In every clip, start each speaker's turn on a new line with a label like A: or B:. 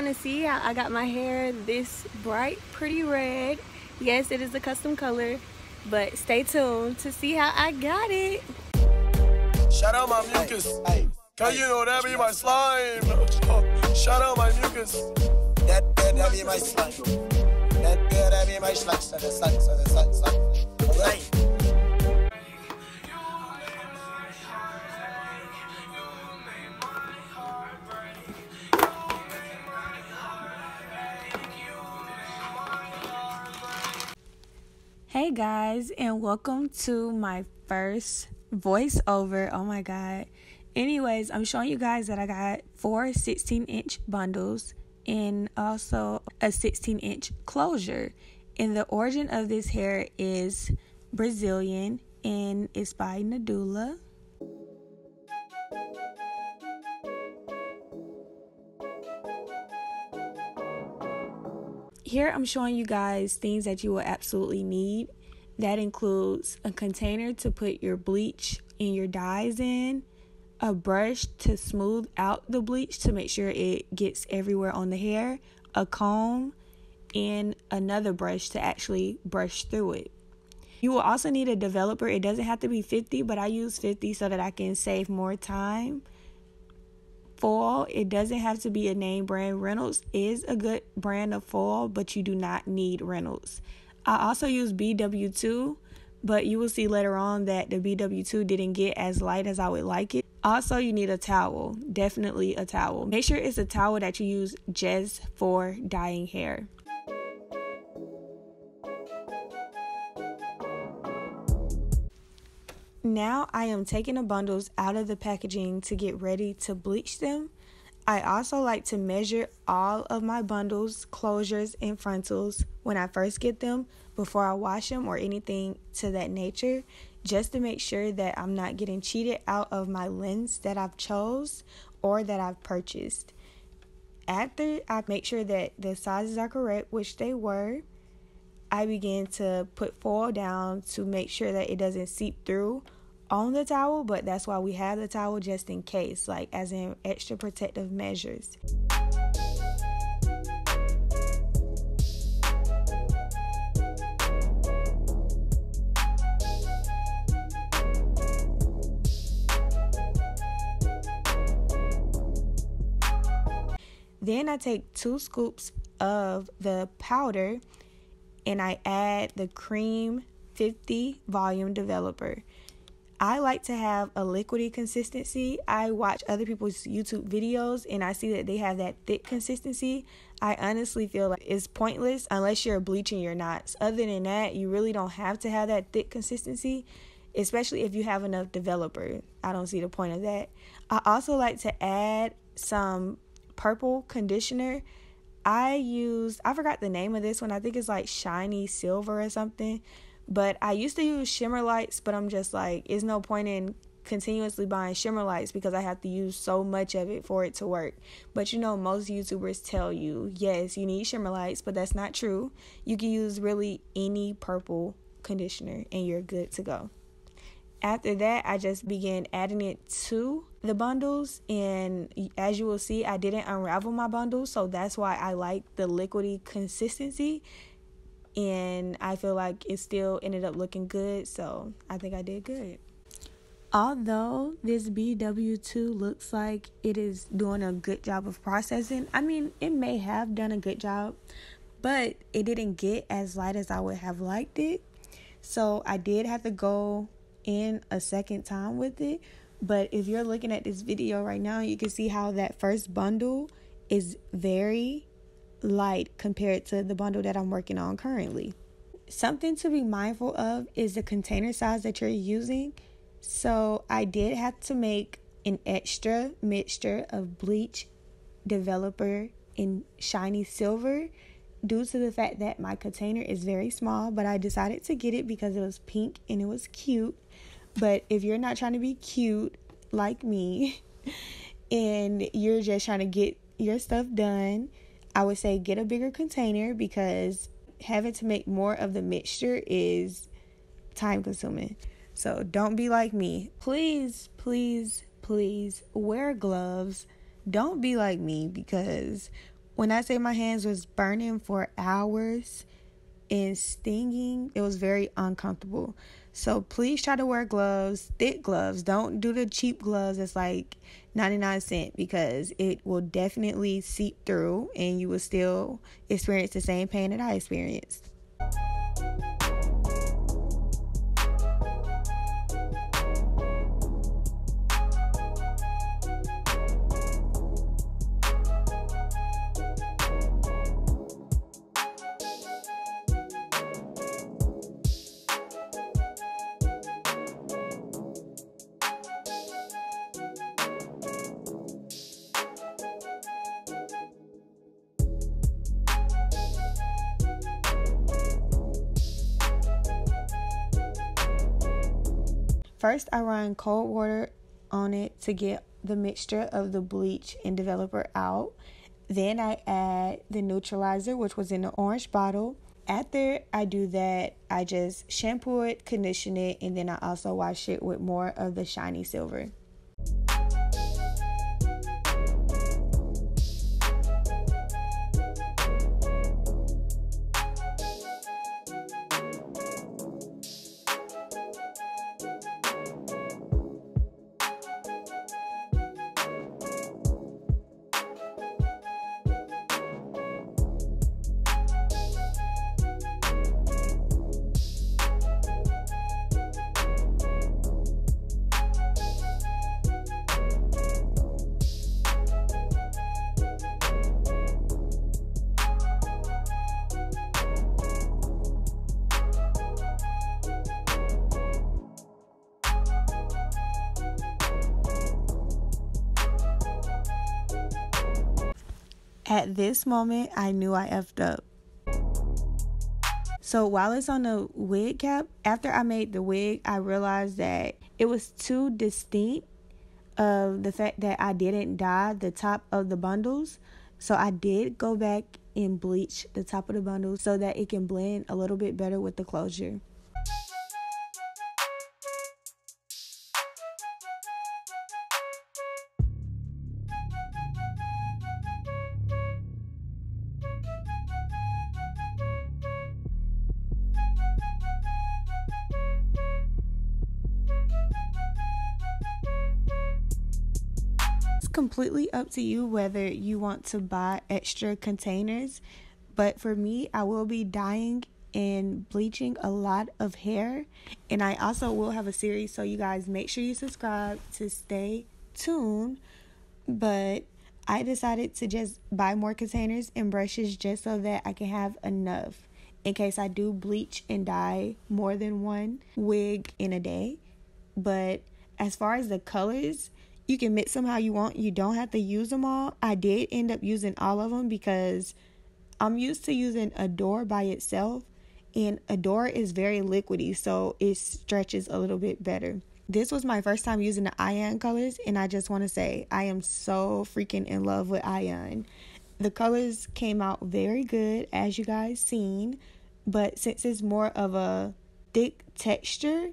A: want to see how I got my hair this bright, pretty red. Yes, it is a custom color, but stay tuned to see how I got it.
B: Shout out my mucus. Cause you know that be my slime. Shout out my mucus. That be my slime. That be my slime. Alright.
A: Hey guys, and welcome to my first voiceover. Oh my god. Anyways, I'm showing you guys that I got 4 16-inch bundles and also a 16-inch closure. And the origin of this hair is Brazilian and it's by Nadula. Here I'm showing you guys things that you will absolutely need. That includes a container to put your bleach and your dyes in, a brush to smooth out the bleach to make sure it gets everywhere on the hair, a comb, and another brush to actually brush through it. You will also need a developer. It doesn't have to be 50, but I use 50 so that I can save more time. Foil, it doesn't have to be a name brand. Reynolds is a good brand of foil, but you do not need Reynolds. I also use BW2, but you will see later on that the BW2 didn't get as light as I would like it. Also, you need a towel, definitely a towel. Make sure it's a towel that you use just for dyeing hair. Now I am taking the bundles out of the packaging to get ready to bleach them. I also like to measure all of my bundles, closures, and frontals when I first get them before I wash them or anything to that nature, just to make sure that I'm not getting cheated out of my lens that I've chose or that I've purchased. After I make sure that the sizes are correct, which they were, I began to put foil down to make sure that it doesn't seep through on the towel, but that's why we have the towel, just in case, like as in extra protective measures. Then I take 2 scoops of the powder and I add the cream 50 volume developer. I like to have a liquidy consistency. I watch other people's YouTube videos and I see that they have that thick consistency. I honestly feel like it's pointless unless you're bleaching your knots. Other than that, you really don't have to have that thick consistency, especially if you have enough developer. I don't see the point of that. I also like to add some purple conditioner. I forgot the name of this one. I think it's like shiny silver or something. But I used to use shimmer lights, but I'm just like, there's no point in continuously buying shimmer lights because I have to use so much of it for it to work. But you know, most YouTubers tell you, yes, you need shimmer lights, but that's not true. You can use really any purple conditioner and you're good to go. After that, I just began adding it to the bundles, and as you will see, I didn't unravel my bundles, so that's why I like the liquidy consistency, and I feel like it still ended up looking good, so I think I did good. Although this BW2 looks like it is doing a good job of processing, I mean, it may have done a good job, but it didn't get as light as I would have liked it, so I did have to go in a second time with it. But if you're looking at this video right now, you can see how that first bundle is very light compared to the bundle that I'm working on currently. Something to be mindful of is the container size that you're using. So I did have to make an extra mixture of bleach, developer, and shiny silver due to the fact that my container is very small, but I decided to get it because it was pink and it was cute. But if you're not trying to be cute like me and you're just trying to get your stuff done, I would say get a bigger container because having to make more of the mixture is time consuming. So don't be like me. Please, please, please wear gloves. Don't be like me because When I say my hands was burning for hours and stinging, it was very uncomfortable. So please try to wear gloves, thick gloves. Don't do the cheap gloves that's like 99 cents, because it will definitely seep through and you will still experience the same pain that I experienced. First, I run cold water on it to get the mixture of the bleach and developer out. Then I add the neutralizer, which was in the orange bottle. After I do that, I just shampoo it, condition it, and then I also wash it with more of the shiny silver. At this moment, I knew I effed up. So while it's on the wig cap, after I made the wig, I realized that it was too distinct of the fact that I didn't dye the top of the bundles. So I did go back and bleach the top of the bundles so that it can blend a little bit better with the closure. Completely up to you whether you want to buy extra containers, but for me, I will be dyeing and bleaching a lot of hair, and I also will have a series, so you guys make sure you subscribe to stay tuned. But I decided to just buy more containers and brushes just so that I can have enough in case I do bleach and dye more than one wig in a day. But as far as the colors, you can mix them how you want. You don't have to use them all. I did end up using all of them because I'm used to using Adore by itself, and Adore is very liquidy, so it stretches a little bit better. This was my first time using the Ion colors, and I just want to say I am so freaking in love with Ion. The colors came out very good, as you guys seen, but since it's more of a thick texture,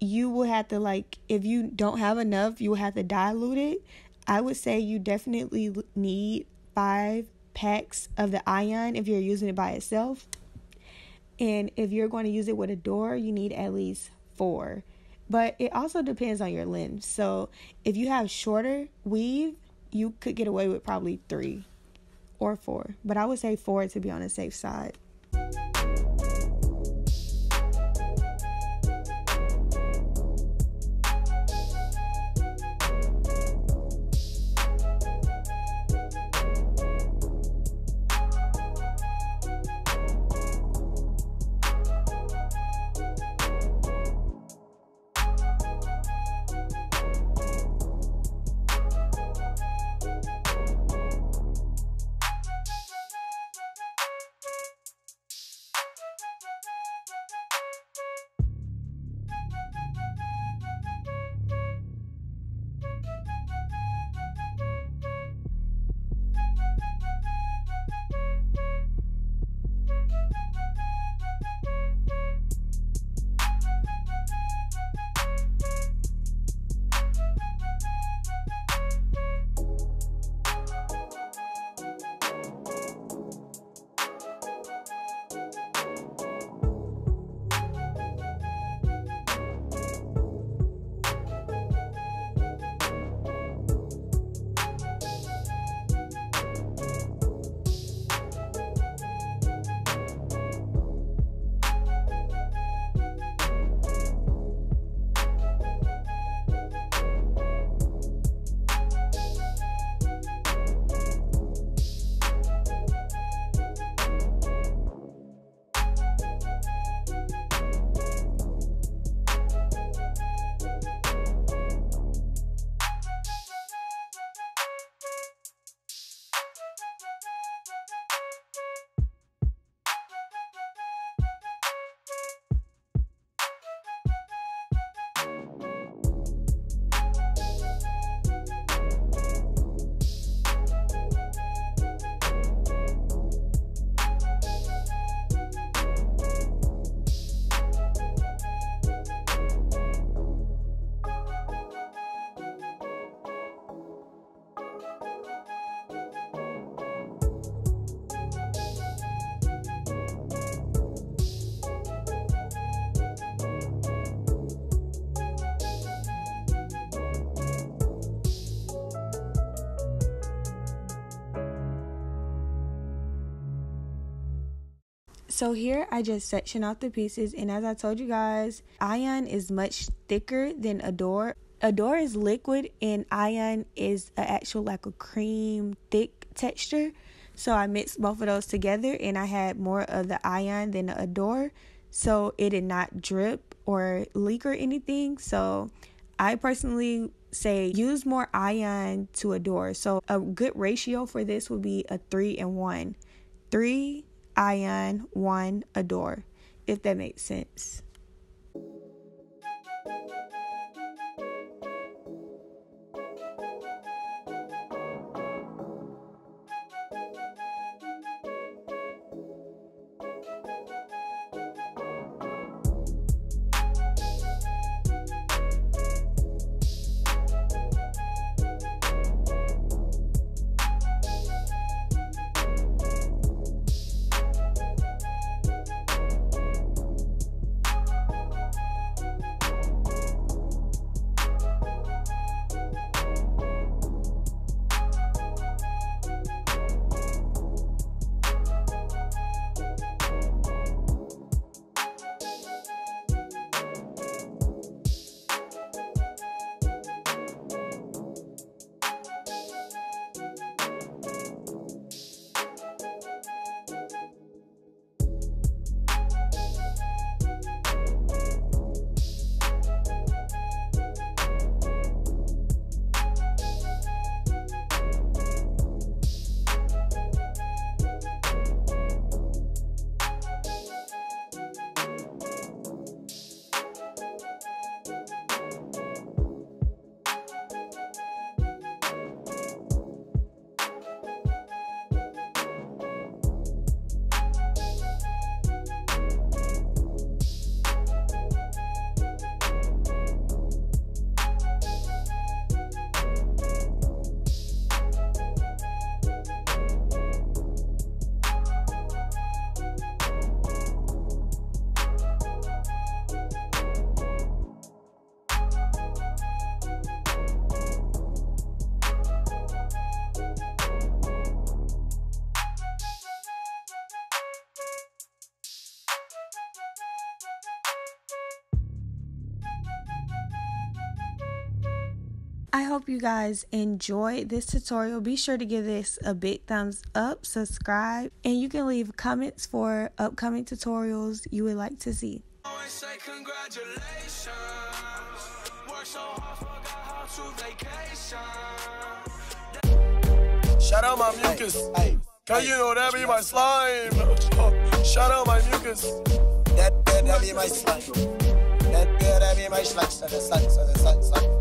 A: you will have to, like, if you don't have enough, you will have to dilute it. I would say you definitely need 5 packs of the Ion if you're using it by itself. And if you're going to use it with Adore, you need at least 4. But it also depends on your length. So if you have shorter weave, you could get away with probably 3 or 4. But I would say 4 to be on the safe side. So here I just section out the pieces, and as I told you guys, iron is much thicker than Adore. Adore is liquid and iron is an actual like a cream thick texture. So I mixed both of those together and I had more of the iron than the Adore, so it did not drip or leak or anything. So I personally say use more iron to Adore. So a good ratio for this would be a 3-1. 3 iron, 1 Adore, if that makes sense. I hope you guys enjoyed this tutorial. Be sure to give this a big thumbs up, subscribe, and you can leave comments for upcoming tutorials you would like to see.
B: Shout out my mucus. Cause you know that be my slime. Shout out my mucus. That be my slime. That be my slime. So the sun.